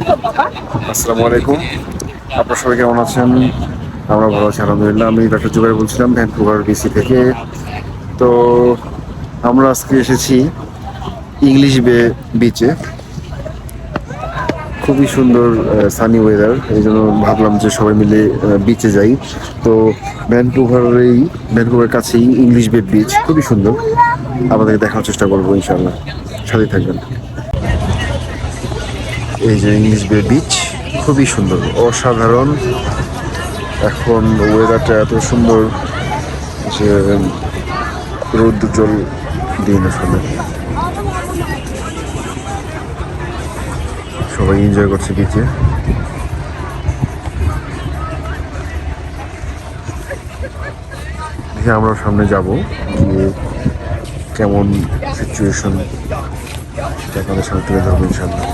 আসসালামু আলাইকুম। আপনার সবাই কেমন আছেন? আমরা ভালো আছি আলহামদুলিল্লাহ। আমি ডক্টর জুবাইর বলছিলাম ভ্যানকুভার বিসি থেকে। তো আমরা আজকে এসেছি ইংলিশ বে বিচে। খুবই সুন্দর সানি ওয়েদার, এই জন্য ভাবলাম যে সবাই মিলে বিচে যাই। তো ভ্যানকুভারের কাছেই ইংলিশ বে বিচ, খুবই সুন্দর। আপনাদেরকে দেখানোর চেষ্টা করবো ইনশাল্লাহ, সাথেই থাকবেন। এই যে ইংলিশ বে বিচ, খুবই সুন্দর, অসাধারণ। এখন ওয়েদারটা এত সুন্দর যে রৌদ্রোজ্জ্বল দিন, আসলে সবাই এনজয় করছে বিচে। দেখি আমরা সামনে যাব, গিয়ে কেমন সিচুয়েশন সেটা আপনাদের সামনে তুলে ধরবো ইনশাল্লাহ।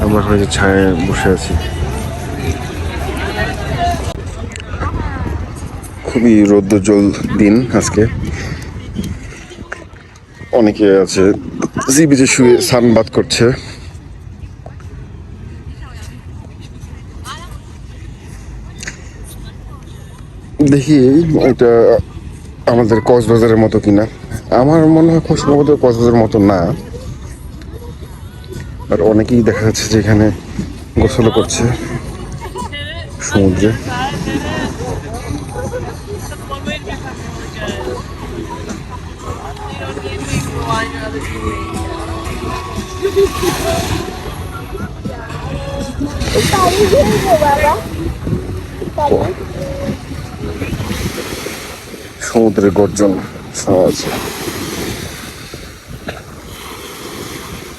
আমরা হয়তো ছায়ায় বসে আছি। খুবই রৌদ্রোজ্জ্বল দিন আজকে। অনেকে আছে সি বিচে শুয়ে সানবাথ করছে। দেখি এটা আমাদের কক্সবাজারের মতো কিনা। আমার মনে হয় খুব সম্ভবত কক্সবাজারের মতো না, আর অনেকেই দেখা যাচ্ছে যে এখানে গোসল করছে সমুদ্রে। সমুদ্রের গর্জন শোনা যাচ্ছে,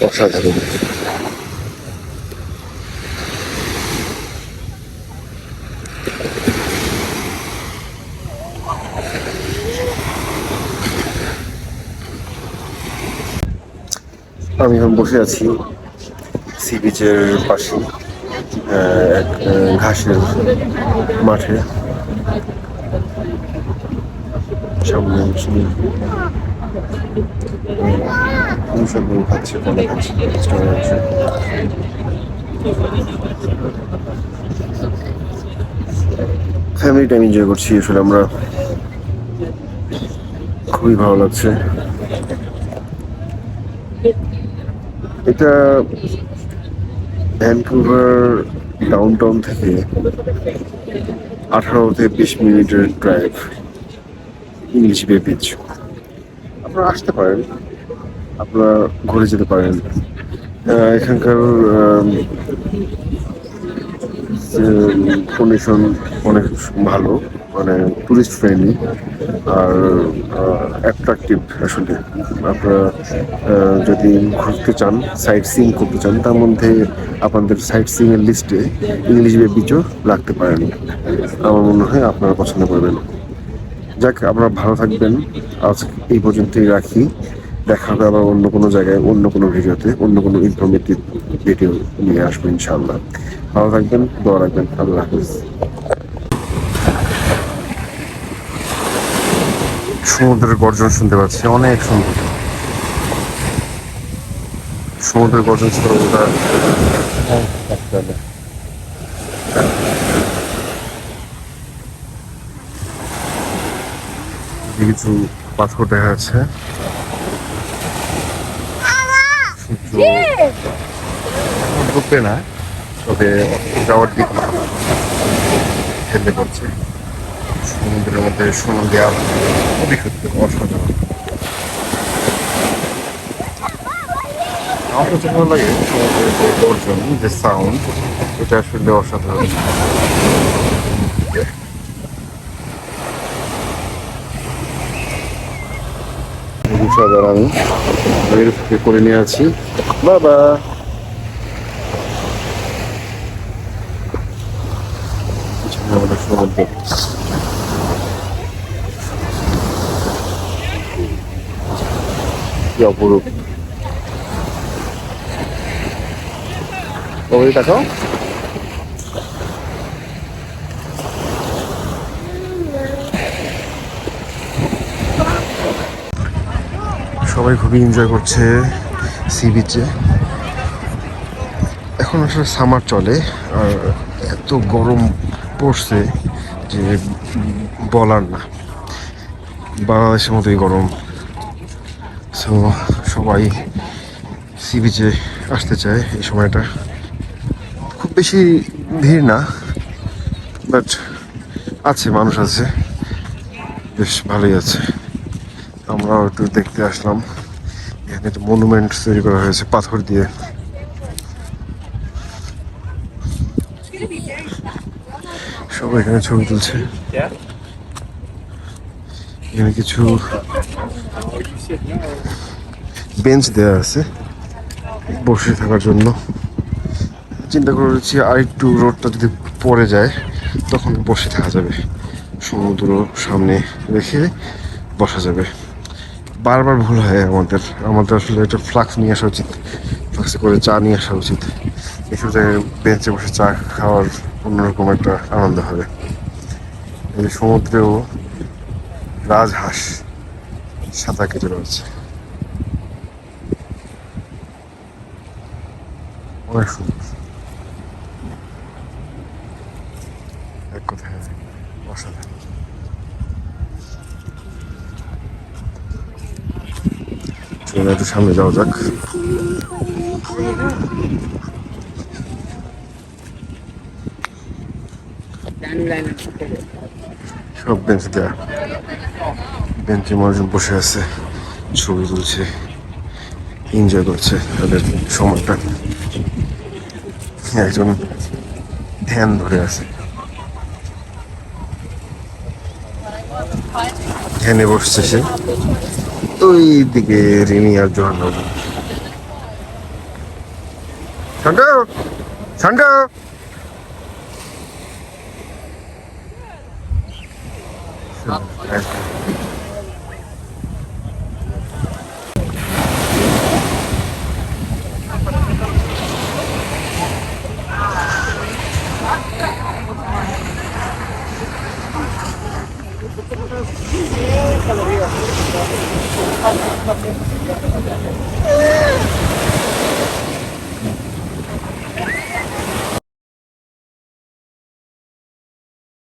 অসাধারণ। আমি এখন বসে আছি সি বিচের পাশে এক ঘাসের মাঠে। সামনে খাচ্ছে, কলা খাচ্ছে, ফ্যামিলি টাইম এনজয় করছি আসলে আমরা। খুবই ভালো লাগছে। এটা ভ্যানকুভার ডাউনটাউন থেকে 18 থেকে 20 মিনিটের ড্রাইভ ইংলিশ বে বিচ। আপনারা আসতে পারেন, আপনারা ঘুরে যেতে পারেন। এখানকার কন্ডিশন অনেক ভালো, মানে টুরিস্ট ফ্রেন্ডলি আর অ্যাট্রাকটিভ আসলে। আপনারা যদি ঘুরতে চান, সাইট সিইং করতে চান, তার মধ্যে আপনাদের সাইট সিইং এর লিস্টে ইংলিশ বে বিচও রাখতে পারেন। আমার মনে হয় আপনারা পছন্দ করবেন। যাক, আপনারা ভালো থাকবেন। আজ এই পর্যন্তই রাখি। দেখা হবে আবার অন্য কোনো জায়গায়, অন্য কোনো ভিডিওতে, অন্য কোনো ইনফরমেটিভ ভিডিও নিয়ে আসবো ইনশাআল্লাহ। ভালো থাকবেন, দোয়া রাখবেন। আল্লাহ হাফিজ। সমুদ্রের গর্জন শুনতে পাচ্ছি, অনেক সুন্দর। সমুদ্রের গর্জন ছিল ওটা। কিছু পাথর দেখা যাচ্ছে। ঢুকবে না, তবে যাওয়ার দিক হেলে করছে। সমুদ্রের মধ্যে সুন্দর দেওয়া, খুবই সত্যি অসাধারণ। আমার কাছে ভালো লাগে সমুদ্রের যে গর্জন, যে সাউন্ড, এটা আসলে অসাধারণ। আমি করে নিয়ে আছি বাবা। আমাদের সমুদ্র, কি অপরূপ। ওই দেখো, সবাই খুবই এনজয় করছে সি বিচে। এখন আসলে সামার চলে, আর এত গরম পড়ছে যে বলার না, বাংলাদেশের মতোই গরম। সো সবাই সি বিচে আসতে চায় এই সময়টা। খুব বেশি ভিড় না, বাট আছে, মানুষ আছে, বেশ ভালোই আছে। আমরাও একটু দেখতে আসলাম। এখানে একটা মনুমেন্ট তৈরি করা হয়েছে পাথর দিয়ে। সবাই এখানে ছবি তুলছে। এখানে কিছু বেঞ্চ দেওয়া আছে বসে থাকার জন্য। চিন্তা করেছি আর একটু রোডটা যদি পড়ে যায় তখন বসে থাকা যাবে, সমুদ্র সামনে রেখে বসা যাবে। বারবার ভুল হয় আমাদের আমাদের আসলে একটা ফ্লাক্স নিয়ে আসা উচিত, ফ্লাক্সে করে চা নিয়ে আসা উচিত। এসব জায়গায় বেঞ্চে বসে চা খাওয়ার অন্যরকম একটা আনন্দ হবে। এই সমুদ্রেও রাজহাঁস সাঁতার কেটে রয়েছে, অনেক সুন্দর, এক কথায় অসাধারণ। চলুন একটু সামনে যাওয়া যাক। সব বেঞ্চ দেয়া, বেঞ্চে মানুষজন বসে আছে, ছবি তুলছে, এনজয় করছে তাদের সময়টা। একজন ধ্যান ধরে আছে, ধ্যানে বসছে সে। ওই দিকে রিনি আর জোহান বাবু। সন্টু, সন্টু,